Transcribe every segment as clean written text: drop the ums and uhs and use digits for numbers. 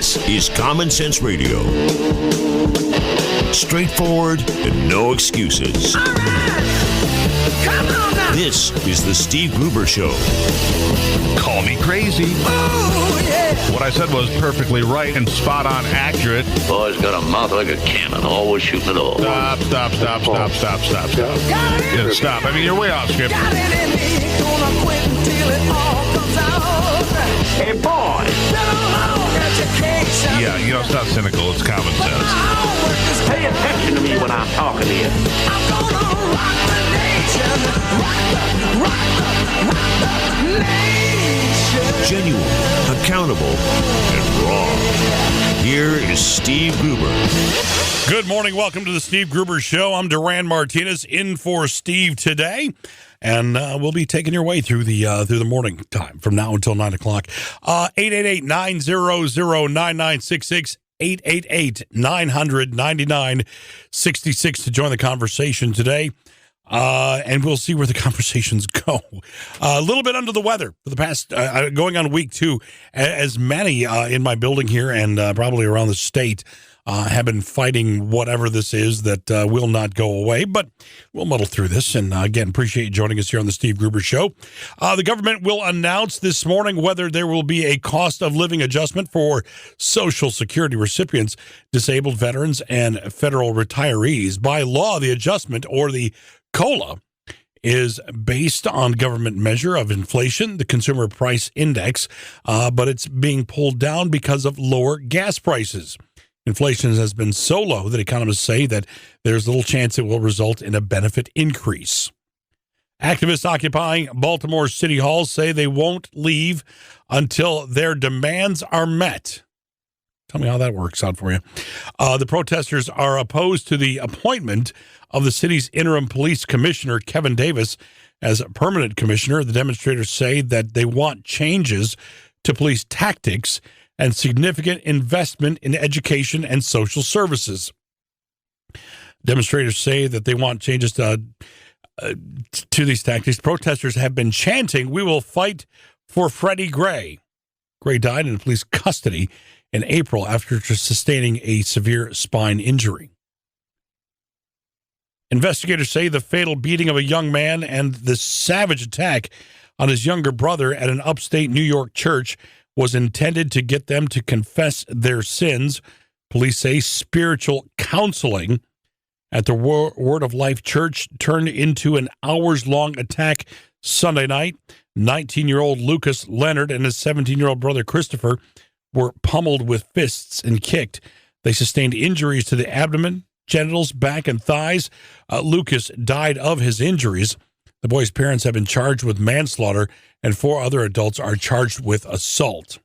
This is Common Sense Radio. Straightforward and no excuses. All right. Come on now. This is the Steve Gruber Show. Call me crazy. Oh, yeah. What I said was perfectly right and spot on accurate. Boy's got a mouth like a cannon, always shooting it all. Stop. Yeah, stop. I mean, you're way off script. Got it in me. Gonna quit until it all comes out. Hey, boy! Been a long education. Yeah, you know, it's not cynical. It's common sense. Pay attention to me when I'm talking to you. I'm gonna rock the nation. Rock the nation. Genuine, accountable, and raw. Here is Steve Gruber. Good morning. Welcome to the Steve Gruber Show. I'm Duran Martinez in for Steve today. And we'll be taking your way through the morning time from now until 9 o'clock. 888-900-9966, 888-900-9966 to join the conversation today. And we'll see where the conversations go. A little bit under the weather for the past, going on week 2, as many in my building here and probably around the state have been fighting whatever this is that will not go away, but we'll muddle through this. And again, appreciate you joining us here on the Steve Gruber Show. The government will announce this morning whether there will be a cost of living adjustment for Social Security recipients, disabled veterans, and federal retirees. By law, the adjustment, or the COLA, is based on government measure of inflation, the Consumer Price Index, but it's being pulled down because of lower gas prices. Inflation has been so low that economists say that there's little chance it will result in a benefit increase. Activists occupying Baltimore City Hall say they won't leave until their demands are met. Tell me how that works out for you. The protesters are opposed to the appointment of the city's interim police commissioner, Kevin Davis, as a permanent commissioner. The demonstrators say that they want changes to police tactics and significant investment in education and social services. Demonstrators say that they want changes to these tactics. Protesters have been chanting, "We will fight for Freddie Gray." Gray died in police custody in April after sustaining a severe spine injury. Investigators say the fatal beating of a young man and the savage attack on his younger brother at an upstate New York church was intended to get them to confess their sins. Police say spiritual counseling at the Word of Life Church turned into an hours-long attack Sunday night. 19-year-old Lucas Leonard and his 17-year-old brother Christopher were pummeled with fists and kicked. They sustained injuries to the abdomen, genitals, back, and thighs. Lucas died of his injuries. The boy's parents have been charged with manslaughter, and 4 other adults are charged with assault.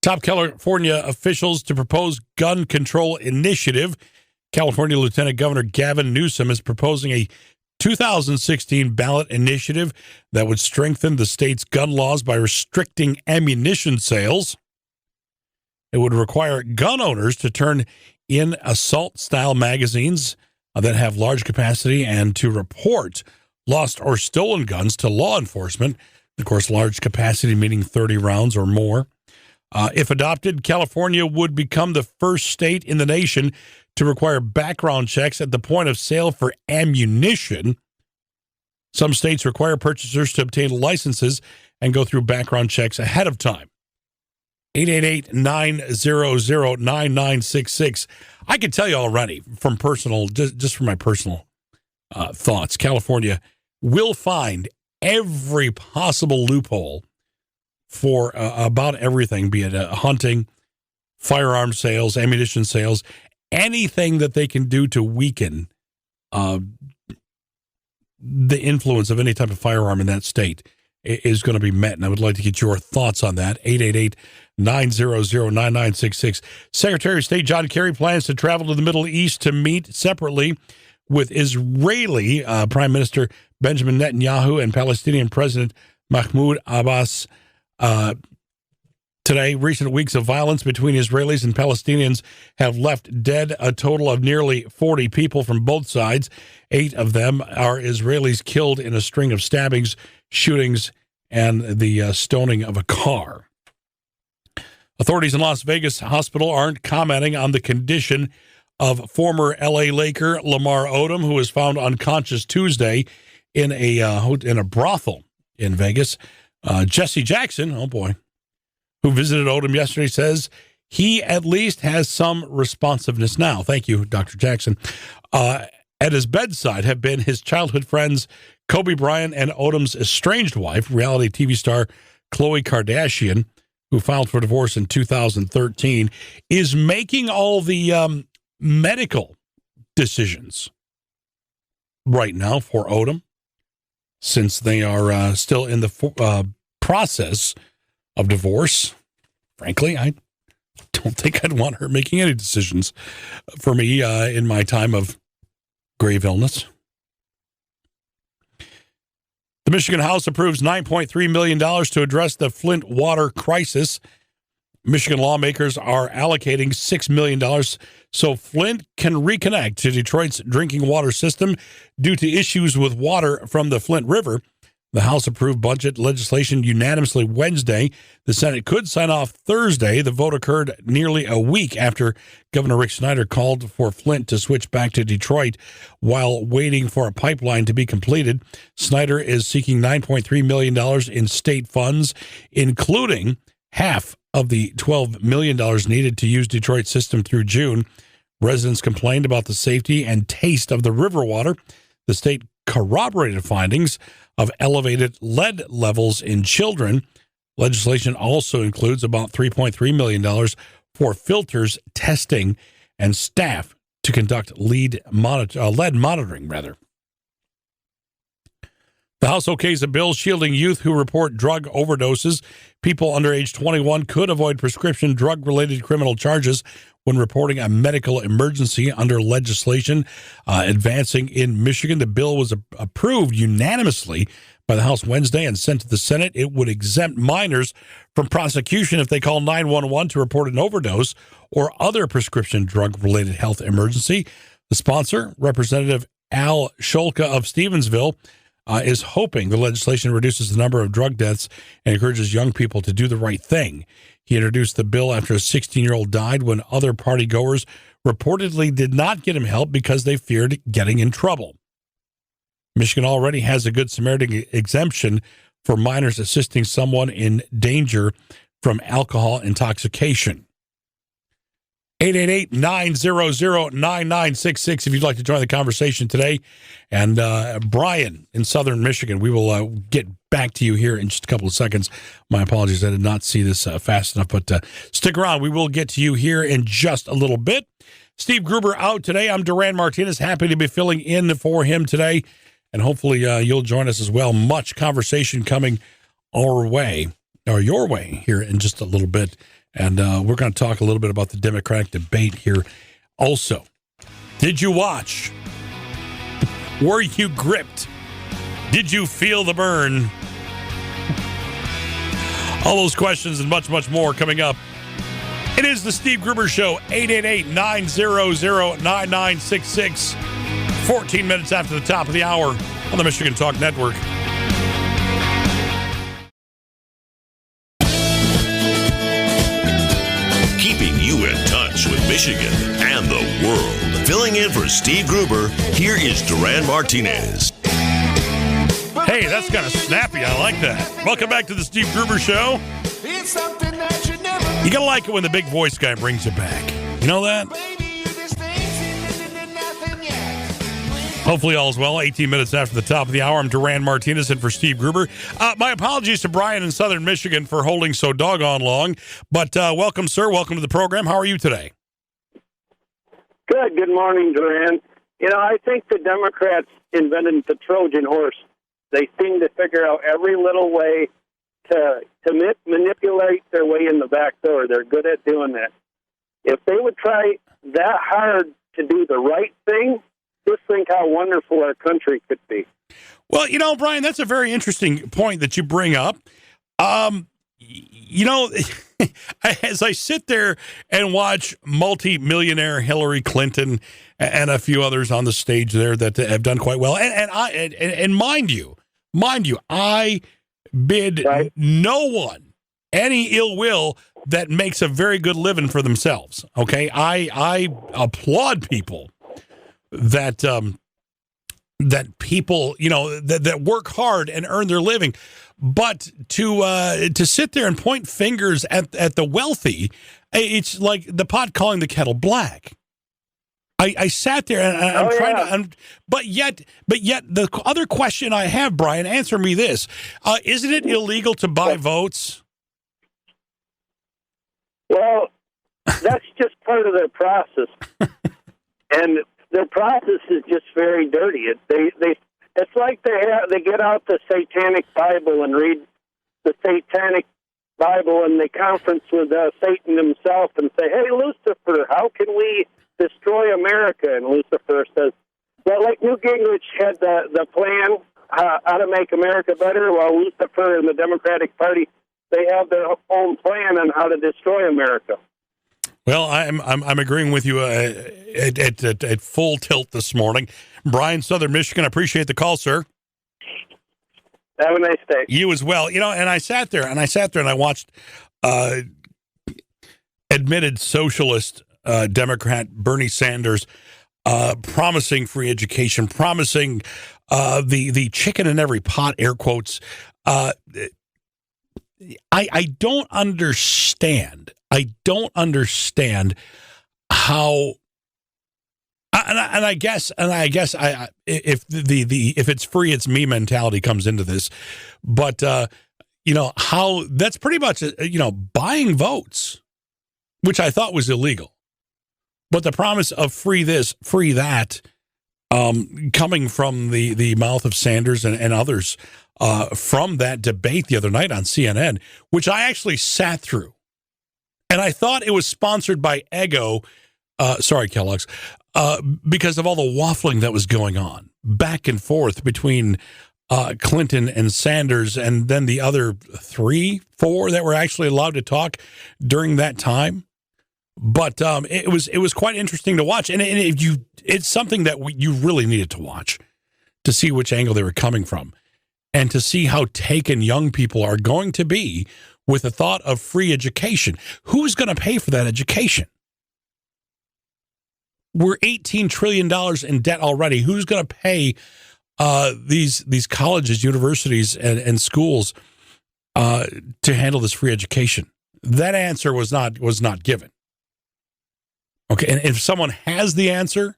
Top California officials to propose gun control initiative. California Lieutenant Governor Gavin Newsom is proposing a 2016 ballot initiative that would strengthen the state's gun laws by restricting ammunition sales. It would require gun owners to turn in assault-style magazines that have large capacity and to report lost or stolen guns to law enforcement. Of course, large capacity meaning 30 rounds or more. If adopted, California would become the first state in the nation to require background checks at the point of sale for ammunition. Some states require purchasers to obtain licenses and go through background checks ahead of time. 888-900-9966. I can tell you already from personal, just from my personal thoughts, California will find every possible loophole for about everything, be it hunting, firearm sales, ammunition sales, anything that they can do to weaken the influence of any type of firearm in that state is going to be met. And I would like to get your thoughts on that. 888-900-9966. Secretary of State John Kerry plans to travel to the Middle East to meet separately with Israeli Prime Minister Benjamin Netanyahu and Palestinian President Mahmoud Abbas. Today, recent weeks of violence between Israelis and Palestinians have left dead a total of nearly 40 people from both sides. 8 of them are Israelis killed in a string of stabbings, shootings, and the stoning of a car. Authorities in Las Vegas hospital aren't commenting on the condition of former L.A. Laker Lamar Odom, who was found unconscious Tuesday in a brothel in Vegas. Jesse Jackson, oh boy, who visited Odom yesterday, says he at least has some responsiveness now. Thank you, Dr. Jackson. At his bedside have been his childhood friends Kobe Bryant and Odom's estranged wife, reality TV star Khloe Kardashian, who filed for divorce in 2013, is making all the medical decisions right now for Odom, since they are still in the process of divorce. Frankly, I don't think I'd want her making any decisions for me in my time of grave illness. The Michigan House approves $9.3 million to address the Flint water crisis. Michigan lawmakers are allocating $6 million so Flint can reconnect to Detroit's drinking water system due to issues with water from the Flint River. The House approved budget legislation unanimously Wednesday. The Senate could sign off Thursday. The vote occurred nearly a week after Governor Rick Snyder called for Flint to switch back to Detroit while waiting for a pipeline to be completed. Snyder is seeking $9.3 million in state funds, including half of the $12 million needed to use Detroit's system through June. Residents complained about the safety and taste of the river water. The state corroborated findings of elevated lead levels in children. Legislation also includes about $3.3 million for filters, testing, and staff to conduct lead monitoring. The House okays a bill shielding youth who report drug overdoses. People under age 21 could avoid prescription drug-related criminal charges when reporting a medical emergency under legislation advancing in Michigan. The bill was approved unanimously by the House Wednesday and sent to the Senate. It would exempt minors from prosecution if they call 911 to report an overdose or other prescription drug-related health emergency. The sponsor, Representative Al Scholka of Stevensville, is hoping the legislation reduces the number of drug deaths and encourages young people to do the right thing. He introduced the bill after a 16-year-old died when other partygoers reportedly did not get him help because they feared getting in trouble. Michigan already has a Good Samaritan exemption for minors assisting someone in danger from alcohol intoxication. 888-900-9966 if you'd like to join the conversation today. And Brian in southern Michigan, we will get back to you here in just a couple of seconds. My apologies, I did not see this fast enough, but stick around. We will get to you here in just a little bit. Steve Gruber out today. I'm Duran Martinez, happy to be filling in for him today. And hopefully you'll join us as well. Much conversation coming our way, or your way, here in just a little bit. And we're going to talk a little bit about the Democratic debate here. Also, did you watch? Were you gripped? Did you feel the burn? All those questions and much, much more coming up. It is the Steve Gruber Show, 888-900-9966. 14 minutes after the top of the hour on the Michigan Talk Network. Keeping you in touch with Michigan and the world. Filling in for Steve Gruber, here is Duran Martinez. Hey, that's kind of snappy. I like that. Welcome back to the Steve Gruber Show. It's something that you never You gotta like it when the big voice guy brings you back. You know that? Hopefully all is well. 18 minutes after the top of the hour, I'm Duran Martinez in for Steve Gruber. My apologies to Brian in southern Michigan for holding so doggone long. But welcome, sir. Welcome to the program. How are you today? Good. Good morning, Duran. You know, I think the Democrats invented the Trojan horse. They seem to figure out every little way to manipulate their way in the back door. They're good at doing that. If they would try that hard to do the right thing, just think how wonderful our country could be. Well, you know, Brian, that's a very interesting point that you bring up. You know, as I sit there and watch multi-millionaire Hillary Clinton and a few others on the stage there that have done quite well, and mind you, I bid no one any ill will, that makes a very good living for themselves. Okay, I applaud people that people that work hard and earn their living, but to sit there and point fingers at the wealthy, it's like the pot calling the kettle black. I sat there and I'm trying to, but yet the other question I have, Brian, answer me this: isn't it illegal to buy votes? Well, that's just part of their process, and their process is just very dirty. It's like they get out the Satanic Bible and read the Satanic Bible, and they conference with Satan himself and say, "Hey, Lucifer, how can we destroy America?" And Lucifer says, "Well, like Newt Gingrich had the plan how to make America better, while Lucifer and the Democratic Party, they have their own plan on how to destroy America." Well, I'm agreeing with you at full tilt this morning. Brian, Southern Michigan, appreciate the call, sir. Have a nice day. You as well. And I sat there and I watched admitted socialist Democrat Bernie Sanders promising free education, promising the chicken in every pot, air quotes. I don't understand. I don't understand how. I guess if if it's free, it's me mentality comes into this, but how that's pretty much buying votes, which I thought was illegal, but the promise of free this, free that, coming from the mouth of Sanders and others from that debate the other night on CNN, which I actually sat through, and I thought it was sponsored by Eggo. Sorry, Kellogg's. Because of all the waffling that was going on back and forth between Clinton and Sanders, and then the other 3-4 that were actually allowed to talk during that time. But it was quite interesting to watch, and it's something that you really needed to watch to see which angle they were coming from, and to see how taken young people are going to be with the thought of free education. Who's going to pay for that education? We're $18 trillion in debt already. Who's going to pay these colleges, universities, and schools to handle this free education? That answer was not given. Okay, and if someone has the answer,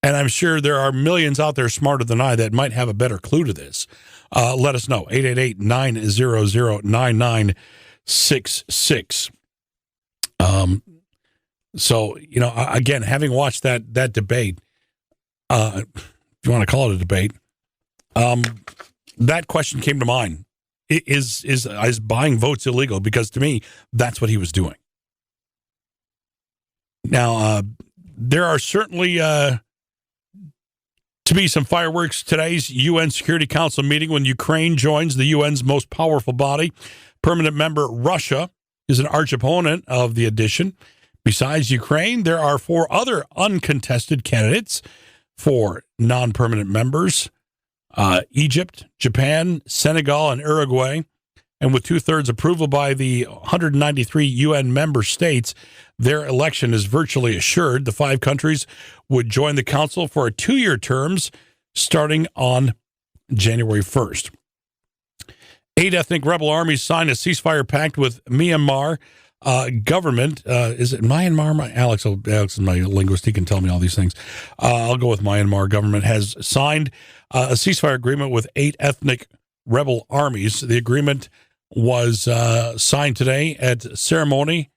and I'm sure there are millions out there smarter than I that might have a better clue to this, let us know. 888-900-9966. So, again, having watched that debate, if you want to call it a debate, that question came to mind. Is buying votes illegal? Because to me, that's what he was doing. Now, there are certainly to be some fireworks. Today's UN Security Council meeting when Ukraine joins the UN's most powerful body. Permanent member Russia is an arch opponent of the addition. Besides Ukraine, there are 4 other uncontested candidates for non-permanent members, Egypt, Japan, Senegal, and Uruguay. And with 2/3 approval by the 193 UN member states, their election is virtually assured. The 5 countries would join the council for 2-year terms starting on January 1st. 8 ethnic rebel armies signed a ceasefire pact with Myanmar government. Is it Myanmar? Alex is my linguist. He can tell me all these things. I'll go with Myanmar. Government has signed a ceasefire agreement with 8 ethnic rebel armies. The agreement was signed today at ceremony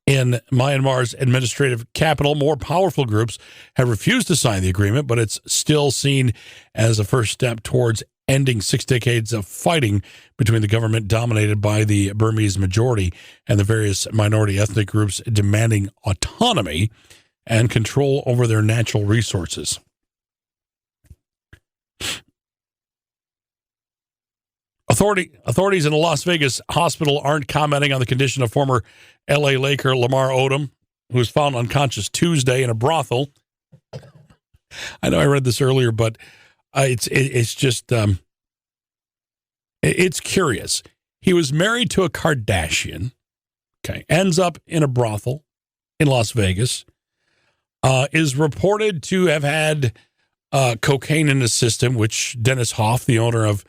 in Myanmar's administrative capital. More powerful groups have refused to sign the agreement, but it's still seen as a first step towards ending 6 decades of fighting between the government dominated by the Burmese majority and the various minority ethnic groups demanding autonomy and control over their natural resources. Authorities in a Las Vegas hospital aren't commenting on the condition of former L.A. Laker Lamar Odom, who was found unconscious Tuesday in a brothel. I know I read this earlier, but it's just it's curious. He was married to a Kardashian. Okay, ends up in a brothel in Las Vegas. Is reported to have had cocaine in his system, which Dennis Hoff, the owner of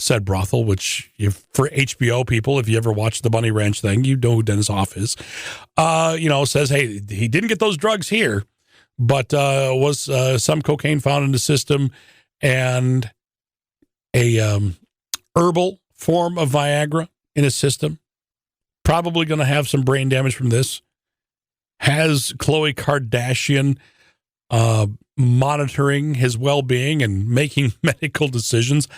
said brothel, which for HBO people, if you ever watched the Bunny Ranch thing, you know who Dennis Hoff is, says, hey, he didn't get those drugs here, but was some cocaine found in the system and a herbal form of Viagra in his system. Probably going to have some brain damage from this. Has Khloe Kardashian monitoring his well-being and making medical decisions.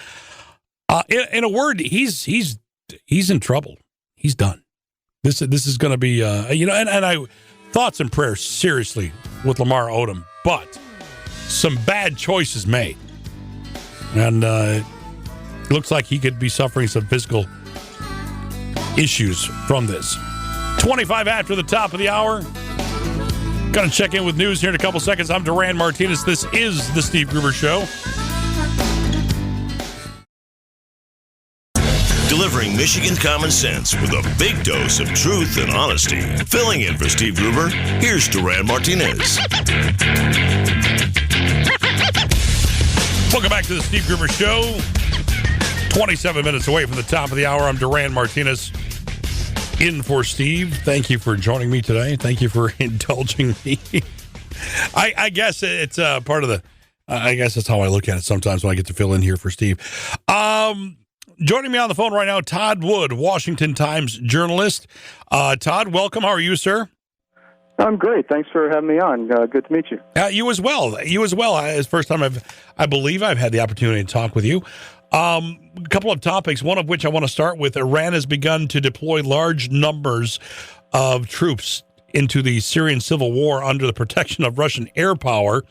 In a word, he's in trouble. He's done. This is going to be and I thoughts and prayers seriously with Lamar Odom, but some bad choices made, and looks like he could be suffering some physical issues from this. 25 after the top of the hour. Going to check in with news here in a couple seconds. I'm Duran Martinez. This is the Steve Gruber Show. Delivering Michigan common sense with a big dose of truth and honesty. Filling in for Steve Gruber, here's Duran Martinez. Welcome back to the Steve Gruber Show. 27 minutes away from the top of the hour. I'm Duran Martinez. In for Steve. Thank you for joining me today. Thank you for indulging me. I guess it's part of the. I guess that's how I look at it sometimes when I get to fill in here for Steve. Joining me on the phone right now, Todd Wood, Washington Times journalist. Todd, welcome. How are you, sir? I'm great. Thanks for having me on. Good to meet you. You as well. You as well. It's the first time I believe I've had the opportunity to talk with you. A couple of topics, one of which I want to start with. Iran has begun to deploy large numbers of troops into the Syrian civil war under the protection of Russian air power.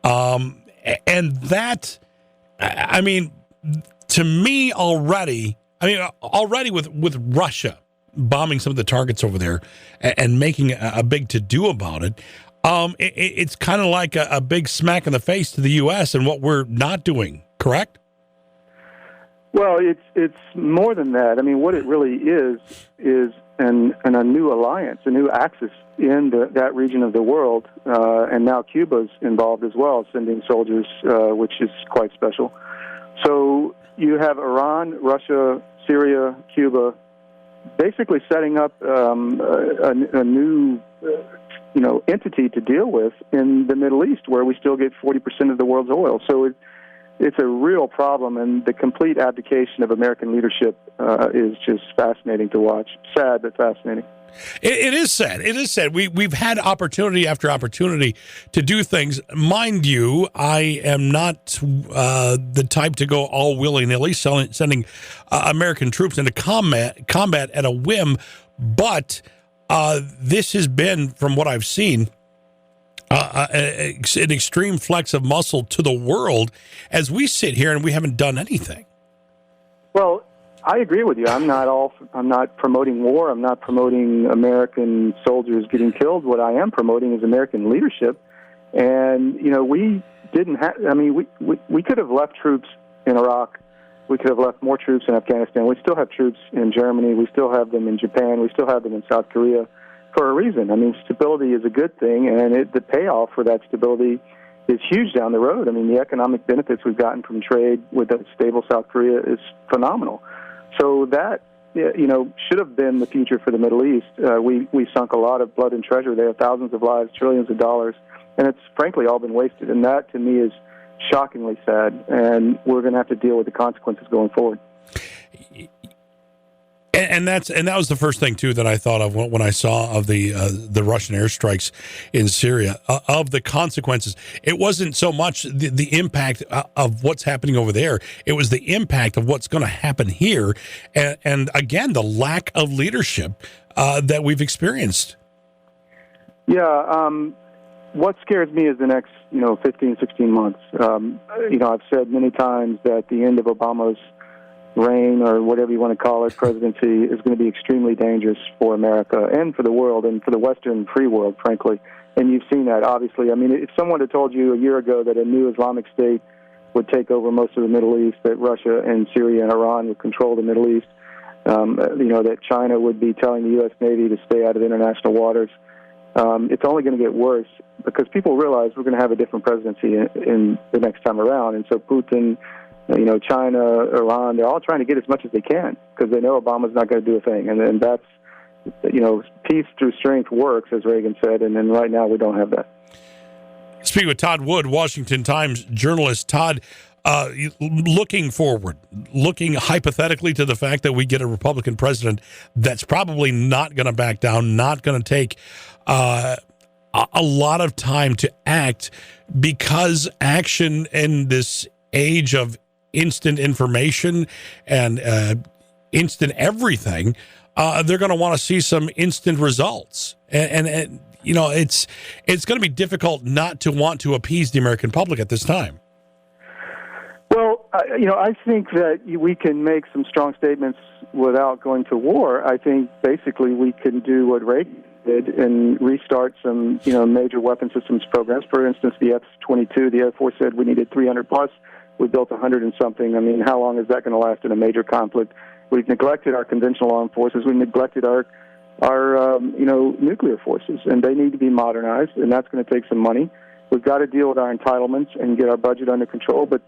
And that, I mean, to me already with Russia bombing some of the targets over there and making a big to-do about it, it's kind of like a big smack in the face to the U.S. and what we're not doing, correct? Well, it's more than that. I mean, what it really is a new alliance, a new axis in that region of the world, and now Cuba's involved as well, sending soldiers, which is quite special. So you have Iran, Russia, Syria, Cuba, basically setting up a new entity to deal with in the Middle East, where we still get 40% of the world's oil. So it's a real problem, and the complete abdication of American leadership is just fascinating to watch. Sad, but fascinating. It is sad. It is sad. We've had opportunity after opportunity to do things. Mind you, I am not the type to go all willy-nilly, sending American troops into combat at a whim, but this has been, from what I've seen, an extreme flex of muscle to the world as we sit here and we haven't done anything. Well, I agree with you. I'm not promoting war. I'm not promoting American soldiers getting killed. What I am promoting is American leadership. And we didn't have. I mean, we could have left troops in Iraq. We could have left more troops in Afghanistan. We still have troops in Germany. We still have them in Japan. We still have them in South Korea. For a reason. I mean, stability is a good thing, and the payoff for that stability is huge down the road. I mean, the economic benefits we've gotten from trade with a stable South Korea is phenomenal. So that, should have been the future for the Middle East. We sunk a lot of blood and treasure there, thousands of lives, trillions of dollars, and it's frankly all been wasted. And that, to me, is shockingly sad, and we're going to have to deal with the consequences going forward. And that was the first thing too that I thought of when I saw of the Russian airstrikes in Syria, of the consequences. It wasn't so much the impact of what's happening over there; it was the impact of what's going to happen here, and again the lack of leadership that we've experienced. Yeah, what scares me is the next 15, 16 months. I've said many times that the end of Obama's reign, or whatever you want to call it, presidency, is going to be extremely dangerous for America and for the world and for the Western free world, frankly. And you've seen that, obviously. I mean, if someone had told you a year ago that a new Islamic State would take over most of the Middle East, that Russia and Syria and Iran would control the Middle East, that China would be telling the U.S. Navy to stay out of international waters. It's only going to get worse because people realize we're going to have a different presidency in the next time around. And so Putin, China, Iran, they're all trying to get as much as they can because they know Obama's not going to do a thing. And that's, peace through strength works, as Reagan said. And then right now we don't have that. Speaking with Todd Wood, Washington Times journalist. Todd, looking forward, looking hypothetically to the fact that we get a Republican president that's probably not going to back down, not going to take a lot of time to act, because action in this age of instant information and instant everything, they're going to want to see some instant results. And it's going to be difficult not to want to appease the American public at this time. Well, I think that we can make some strong statements without going to war. I think basically we can do what Reagan did and restart some, major weapon systems programs. For instance, the F-22, the Air Force said we needed 300 plus. We built 100 and something. I mean, how long is that going to last in a major conflict? We've neglected our conventional armed forces. We neglected our nuclear forces, and they need to be modernized, and that's going to take some money. We've got to deal with our entitlements and get our budget under control. But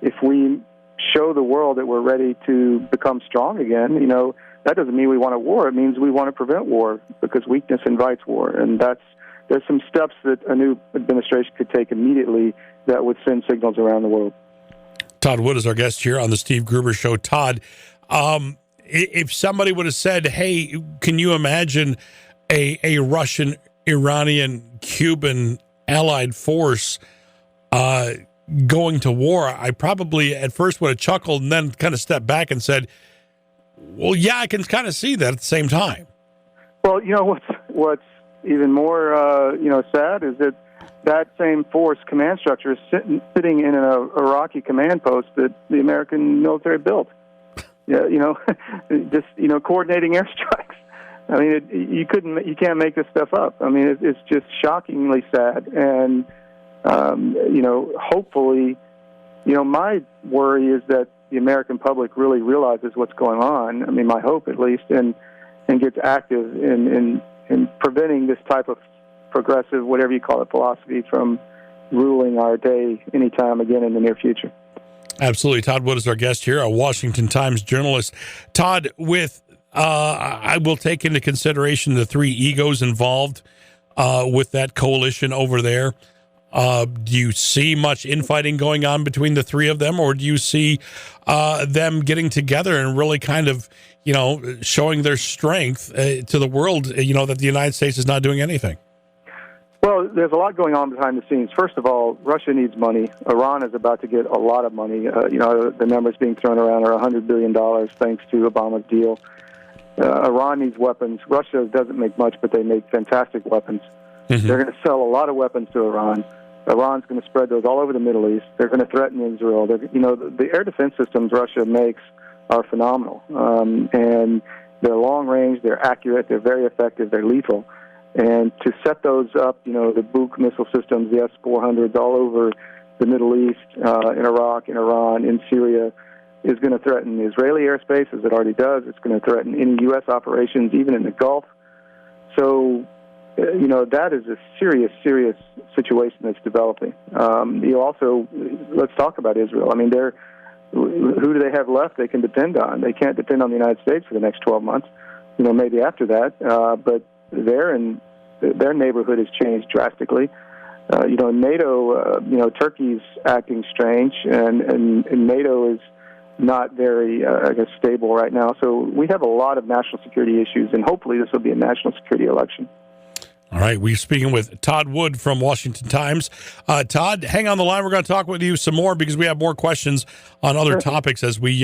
if we show the world that we're ready to become strong again, that doesn't mean we want a war. It means we want to prevent war because weakness invites war. And there's some steps that a new administration could take immediately that would send signals around the world. Todd Wood is our guest here on the Steve Gruber Show. Todd, if somebody would have said, hey, can you imagine a Russian, Iranian, Cuban allied force going to war, I probably at first would have chuckled and then kind of stepped back and said, well, yeah, I can kind of see that at the same time. Well, what's even more sad is that same force command structure is sitting in an Iraqi command post that the American military built. Yeah, just coordinating airstrikes. I mean, you can't make this stuff up. I mean, it's just shockingly sad. And hopefully, my worry is that the American public really realizes what's going on. I mean, my hope at least, and gets active in preventing this type of progressive, whatever you call it, philosophy from ruling our day anytime again in the near future. Absolutely. Todd Wood is our guest here, a Washington Times journalist. Todd, I will take into consideration the three egos involved with that coalition over there. Do you see much infighting going on between the three of them, or do you see them getting together and really kind of, showing their strength to the world, that the United States is not doing anything? Well, there's a lot going on behind the scenes. First of all, Russia needs money. Iran is about to get a lot of money. The numbers being thrown around are $100 billion thanks to Obama's deal. Iran needs weapons. Russia doesn't make much, but they make fantastic weapons. Mm-hmm. They're going to sell a lot of weapons to Iran. Iran's going to spread those all over the Middle East. They're going to threaten Israel. The air defense systems Russia makes are phenomenal. And they're long range, they're accurate, they're very effective, they're lethal. And to set those up, the Buk missile systems, the S-400s all over the Middle East, in Iraq, in Iran, in Syria, is going to threaten Israeli airspace, as it already does. It's going to threaten any U.S. operations, even in the Gulf. So, that is a serious, serious situation that's developing. Let's talk about Israel. I mean, who do they have left they can depend on? They can't depend on the United States for the next 12 months, maybe after that, but their neighborhood has changed drastically. NATO, Turkey's acting strange, and NATO is not very, stable right now. So we have a lot of national security issues, and hopefully this will be a national security election. All right, we're speaking with Todd Wood from Washington Times. Todd, hang on the line. We're going to talk with you some more because we have more questions on other topics as we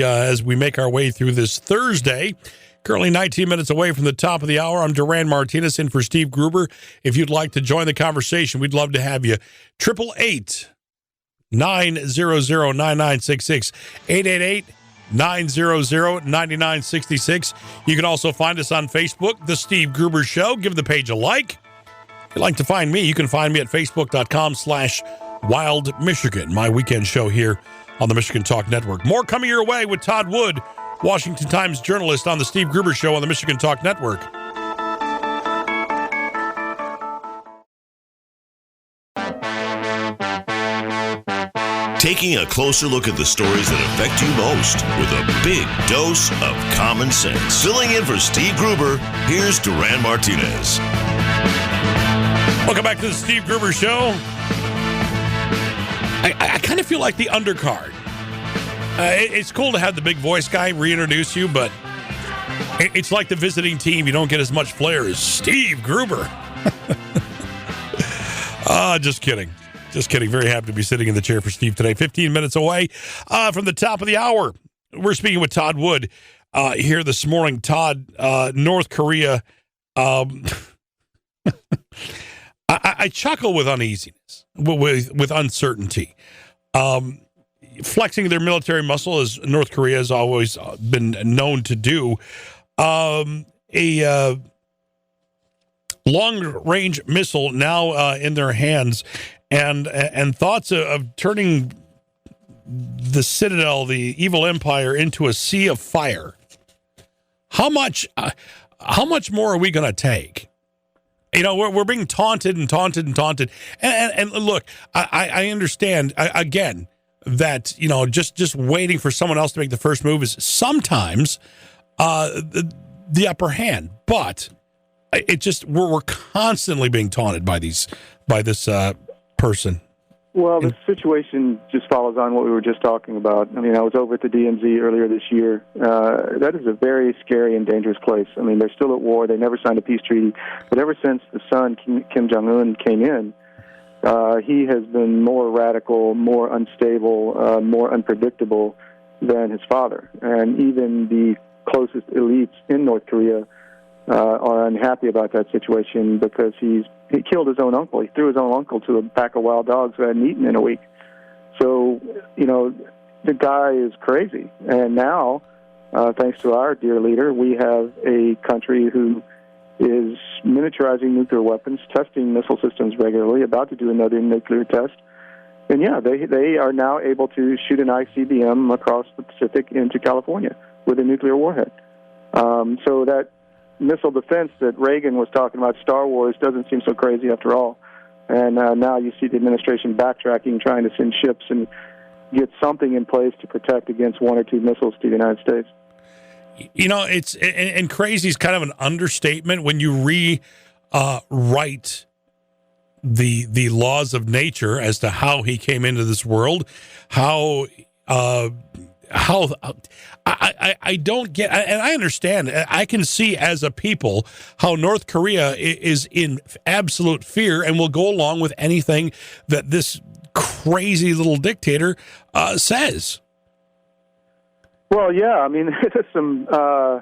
make our way through this Thursday. Currently 19 minutes away from the top of the hour. I'm Duran Martinez in for Steve Gruber. If you'd like to join the conversation, we'd love to have you. 888-900-9966. 888-900-9966. You can also find us on Facebook, The Steve Gruber Show. Give the page a like. If you'd like to find me, you can find me at facebook.com/Wild Michigan, my weekend show here on the Michigan Talk Network. More coming your way with Todd Wood Washington Times journalist on the Steve Gruber Show on the Michigan Talk Network. Taking a closer look at the stories that affect you most with a big dose of common sense. Filling in for Steve Gruber, here's Duran Martinez. Welcome back to the Steve Gruber Show. I kind of feel like the undercard. It's cool to have the big voice guy reintroduce you, but it's like the visiting team. You don't get as much flair as Steve Gruber. Just kidding. Just kidding. Very happy to be sitting in the chair for Steve today. 15 minutes away from the top of the hour. We're speaking with Todd Wood here this morning. Todd, North Korea. I chuckle with uneasiness, with uncertainty. Flexing their military muscle, as North Korea has always been known to do. A long-range missile now in their hands, and thoughts of turning the Citadel, the evil empire, into a sea of fire. How much more are we going to take? You know, we're being taunted. And look, I understand, again, that, you know, just waiting for someone else to make the first move is sometimes the upper hand. But it just, we're constantly being taunted by this person. Well, the situation just follows on what we were just talking about. I mean, I was over at the DMZ earlier this year. That is a very scary and dangerous place. I mean, they're still at war. They never signed a peace treaty. But ever since the son, Kim Jong-un, came in, he has been more radical, more unstable, more unpredictable than his father. And even the closest elites in North Korea are unhappy about that situation because he killed his own uncle. He threw his own uncle to a pack of wild dogs who hadn't eaten in a week. So, you know, the guy is crazy. And now, thanks to our dear leader, we have a country who is miniaturizing nuclear weapons, testing missile systems regularly, about to do another nuclear test. And, yeah, they are now able to shoot an ICBM across the Pacific into California with a nuclear warhead. So that missile defense that Reagan was talking about, Star Wars, doesn't seem so crazy after all. And now you see the administration backtracking, trying to send ships and get something in place to protect against one or two missiles to the United States. You know, it's and crazy is kind of an understatement when you rewrite the laws of nature as to how he came into this world, how I don't get, and I understand, I can see as a people how North Korea is in absolute fear and will go along with anything that this crazy little dictator says. Well, yeah, I mean, there's some, I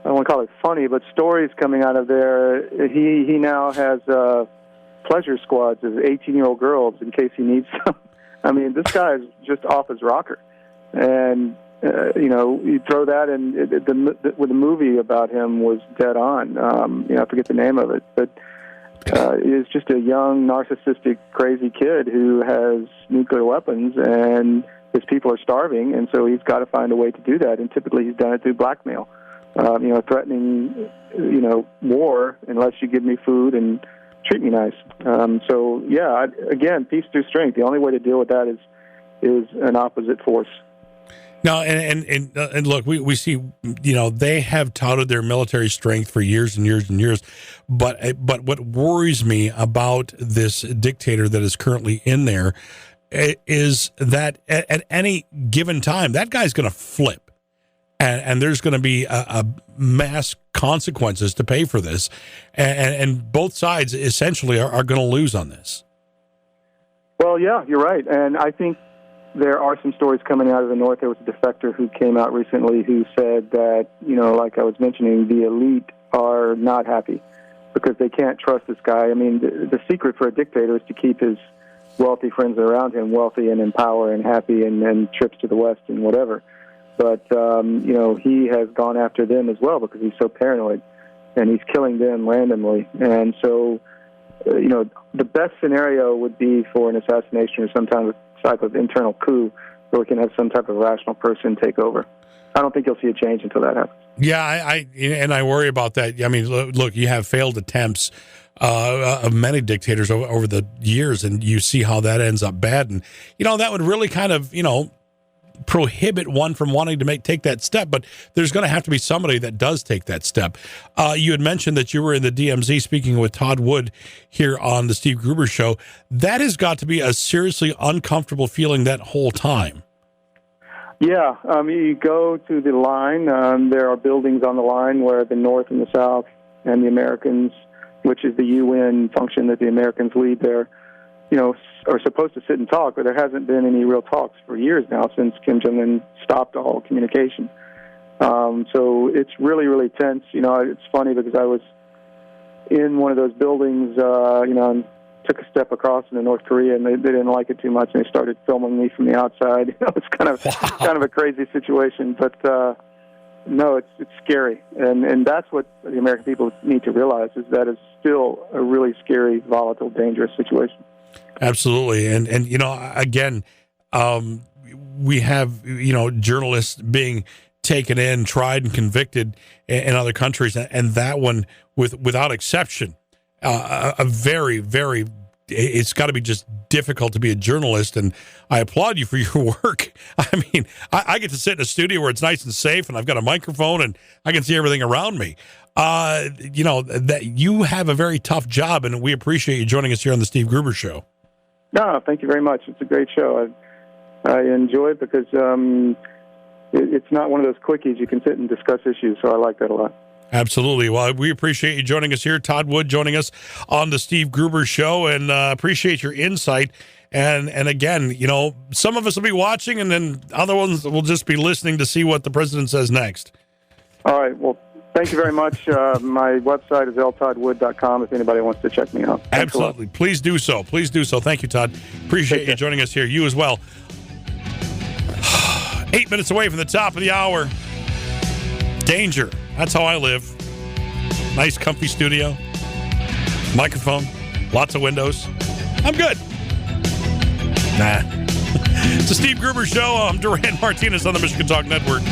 don't want to call it funny, but stories coming out of there. He now has pleasure squads of 18-year-old girls in case he needs some. I mean, this guy is just off his rocker. And, you know, you throw that in, with the movie about him was dead on. You know, I forget the name of it. But he's just a young, narcissistic, crazy kid who has nuclear weapons, and his people are starving, and so he's got to find a way to do that. And typically he's done it through blackmail, you know, threatening, you know, war unless you give me food and treat me nice. So, yeah, again, peace through strength. The only way to deal with that is an opposite force. No, and look, we see, you know, they have touted their military strength for years and years and years, but what worries me about this dictator that is currently in there is that at any given time, that guy's going to flip, and there's going to be a mass consequences to pay for this, and both sides essentially are going to lose on this. Well, yeah, you're right, and I think there are some stories coming out of the North. There was a defector who came out recently who said that, you know, like I was mentioning, the elite are not happy because they can't trust this guy. I mean, the secret for a dictator is to keep his wealthy friends around him wealthy and in power and happy and trips to the West and whatever. But, you know, he has gone after them as well because he's so paranoid, and he's killing them randomly. And so, you know, the best scenario would be for an assassination or some type of internal coup so we can have some type of rational person take over. I don't think you'll see a change until that happens. Yeah, I worry about that. I mean, look, you have failed attempts of many dictators over the years, and you see how that ends up bad. And, that would really kind of, prohibit one from wanting to take that step. But there's going to have to be somebody that does take that step. You had mentioned that you were in the DMZ speaking with Todd Wood here on the Steve Gruber Show. That has got to be a seriously uncomfortable feeling that whole time. Yeah, you go to the line. There are buildings on the line where the North and the South and the Americans, which is the UN function that the Americans lead there, are supposed to sit and talk, but there hasn't been any real talks for years now since Kim Jong-un stopped all communication. So it's really, really tense. It's funny because I was in one of those buildings, and took a step across into North Korea, and they didn't like it too much, and they started filming me from the outside. It's kind of a crazy situation, but no, it's scary, and that's what the American people need to realize is that it's still a really scary, volatile, dangerous situation. Absolutely, and again, we have journalists being taken in, tried, and convicted in other countries, and that one without exception, a very, very. It's got to be just difficult to be a journalist, and I applaud you for your work. I mean, I get to sit in a studio where it's nice and safe, and I've got a microphone, and I can see everything around me. That you have a very tough job, and we appreciate you joining us here on the Steve Gruber Show. No, thank you very much. It's a great show. I enjoy it because it's not one of those quickies. You can sit and discuss issues, so I like that a lot. Absolutely. Well, we appreciate you joining us here. Todd Wood joining us on the Steve Gruber Show, and appreciate your insight. And again, some of us will be watching, and then other ones will just be listening to see what the president says next. All right. Well, thank you very much. My website is ltoddwood.com if anybody wants to check me out. Thanks. Absolutely. Please do so. Please do so. Thank you, Todd. Appreciate you joining us here. You as well. 8 minutes away from the top of the hour. Danger. That's how I live. Nice, comfy studio. Microphone. Lots of windows. I'm good. Nah. It's the Steve Gruber Show. I'm Duran Martinez on the Michigan Talk Network.